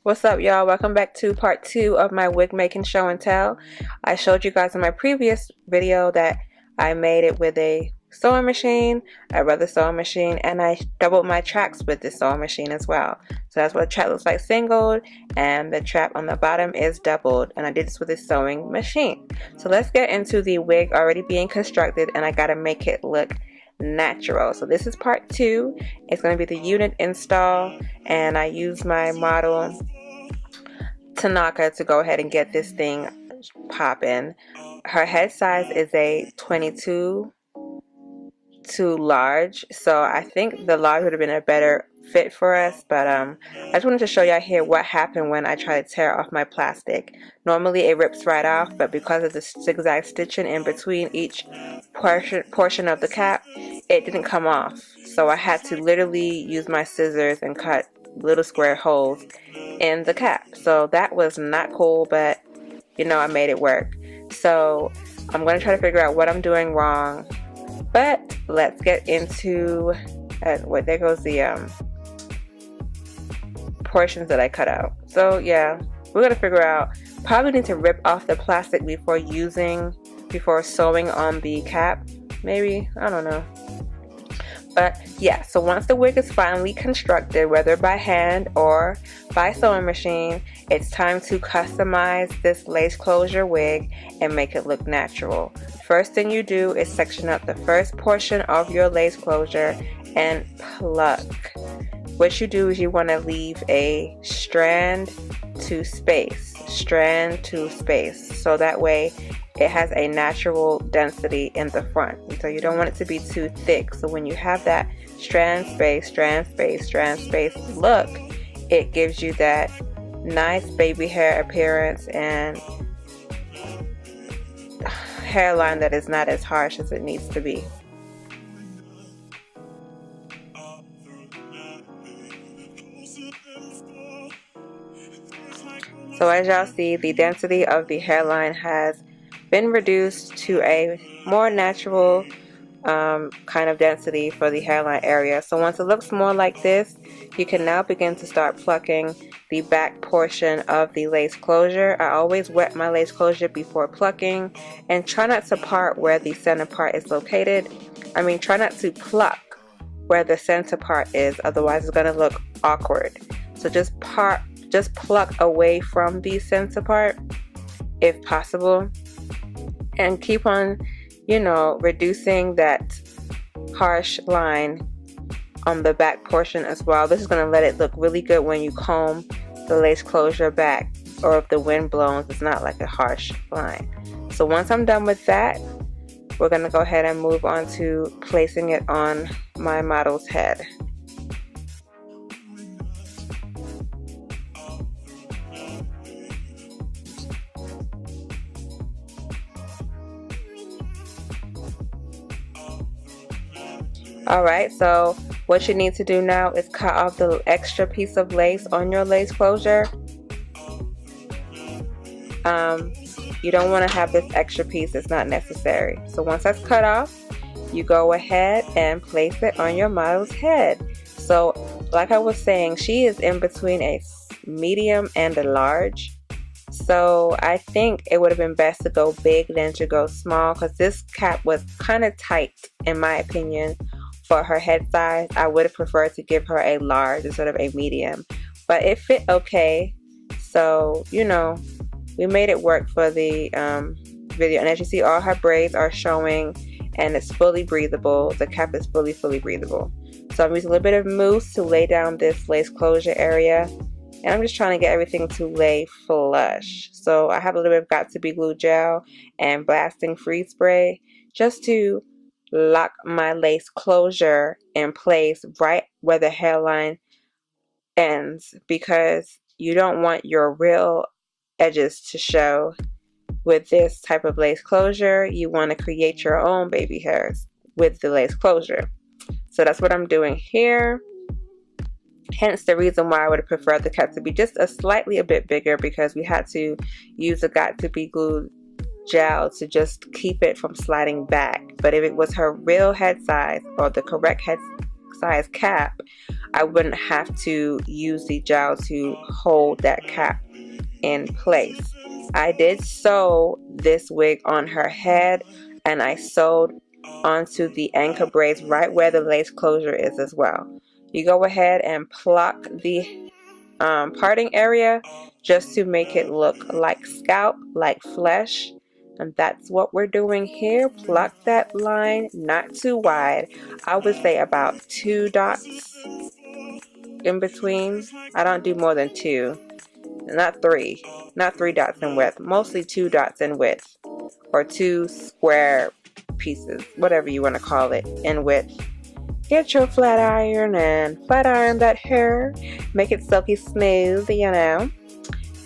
What's up, y'all? Welcome back to part 2 of my wig making show and tell. I showed you guys in my previous video that I made it with a sewing machine, a rubber sewing machine, and I doubled my tracks with this sewing machine as well. So that's what the track looks like singled, and the trap on the bottom is doubled, and I did this with a sewing machine. So let's get into the wig already being constructed, and I gotta make it look natural. So this is part 2. It's going to be the unit install, and I use my model Tanaka to go ahead and get this thing popping. Her head size is a 22 too large, so I think the large would have been a better fit for us, but I just wanted to show y'all here what happened when I try to tear off my plastic. Normally it rips right off, but because of the zigzag stitching in between each portion of the cap, it didn't come off. So I had to literally use my scissors and cut little square holes in the cap. So that was not cool, but you know, I made it work. So I'm going to try to figure out what I'm doing wrong, but let's get into there goes the portions that I cut out. So yeah, we're going to figure out, probably need to rip off the plastic before sewing on the cap, maybe, I don't know. But yeah, so once the wig is finally constructed, whether by hand or by sewing machine, it's time to customize this lace closure wig and make it look natural. First thing you do is section up the first portion of your lace closure and pluck. What you do is you want to leave a strand to space, so that way it has a natural density in the front. So you don't want it to be too thick. So when you have that strand space look, it gives you that nice baby hair appearance and hairline that is not as harsh as it needs to be. So as y'all see, the density of the hairline has been reduced to a more natural kind of density for the hairline area. So once it looks more like this, you can now begin to start plucking the back portion of the lace closure. I always wet my lace closure before plucking, and try not to part where the center part is located. I mean, try not to pluck where the center part is, otherwise it's going to look awkward. So just pluck away from the center part if possible, and keep on, you know, reducing that harsh line on the back portion as well. This is going to let it look really good when you comb the lace closure back, or if the wind blows, it's not like a harsh line. So once I'm done with that, we're going to go ahead and move on to placing it on my model's head. Alright, so what you need to do now is cut off the extra piece of lace on your lace closure. You don't want to have this extra piece, it's not necessary. So once that's cut off, you go ahead and place it on your model's head. So like I was saying, she is in between a medium and a large. So I think it would have been best to go big than to go small, because this cap was kind of tight in my opinion. For her head size, I would have preferred to give her a large instead of a medium, but it fit okay. So, you know, we made it work for the video. And as you see, all her braids are showing, and it's fully breathable. The cap is fully breathable. So I'm using a little bit of mousse to lay down this lace closure area, and I'm just trying to get everything to lay flush. So I have a little bit of got to be glue gel and blasting freeze spray just to lock my lace closure in place right where the hairline ends, because you don't want your real edges to show with this type of lace closure. You want to create your own baby hairs with the lace closure. So that's what I'm doing here. Hence the reason why I would have preferred the cut to be just a bit bigger, because we had to use a got to be glue gel to just keep it from sliding back. But if it was her real head size or the correct head size cap, I wouldn't have to use the gel to hold that cap in place. I did sew this wig on her head, and I sewed onto the anchor braids right where the lace closure is as well. You go ahead and pluck the parting area just to make it look like scalp, like flesh. And that's what we're doing here. Pluck that line, not too wide. I would say about 2 dots in between. I don't do more than 2, not 3 dots in width, mostly 2 dots in width, or 2 square pieces, whatever you want to call it, in width. Get your flat iron and flat iron that hair, make it silky smooth, you know.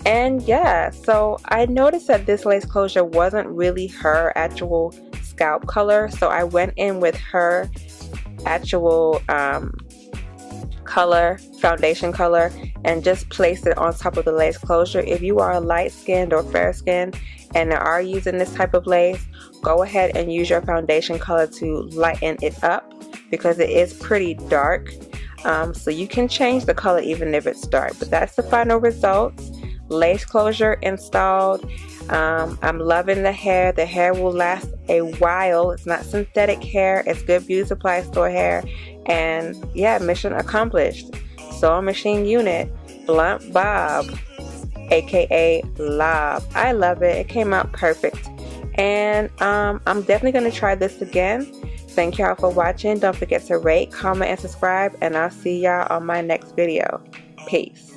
And yeah, so I noticed that this lace closure wasn't really her actual scalp color, so I went in with her actual color, foundation color, and just placed it on top of the lace closure. If you are light skinned or fair skinned and are using this type of lace, go ahead and use your foundation color to lighten it up, because it is pretty dark. So you can change the color even if it's dark, but that's the final results. Lace closure installed. I'm loving the hair. The hair will last a while. It's not synthetic hair, it's good beauty supply store hair. And yeah, mission accomplished. Sewing machine unit, blunt bob, aka lob. I love it. It came out perfect, and I'm definitely going to try this again. Thank y'all for watching. Don't forget to rate, comment, and subscribe, and I'll see y'all on my next video. Peace.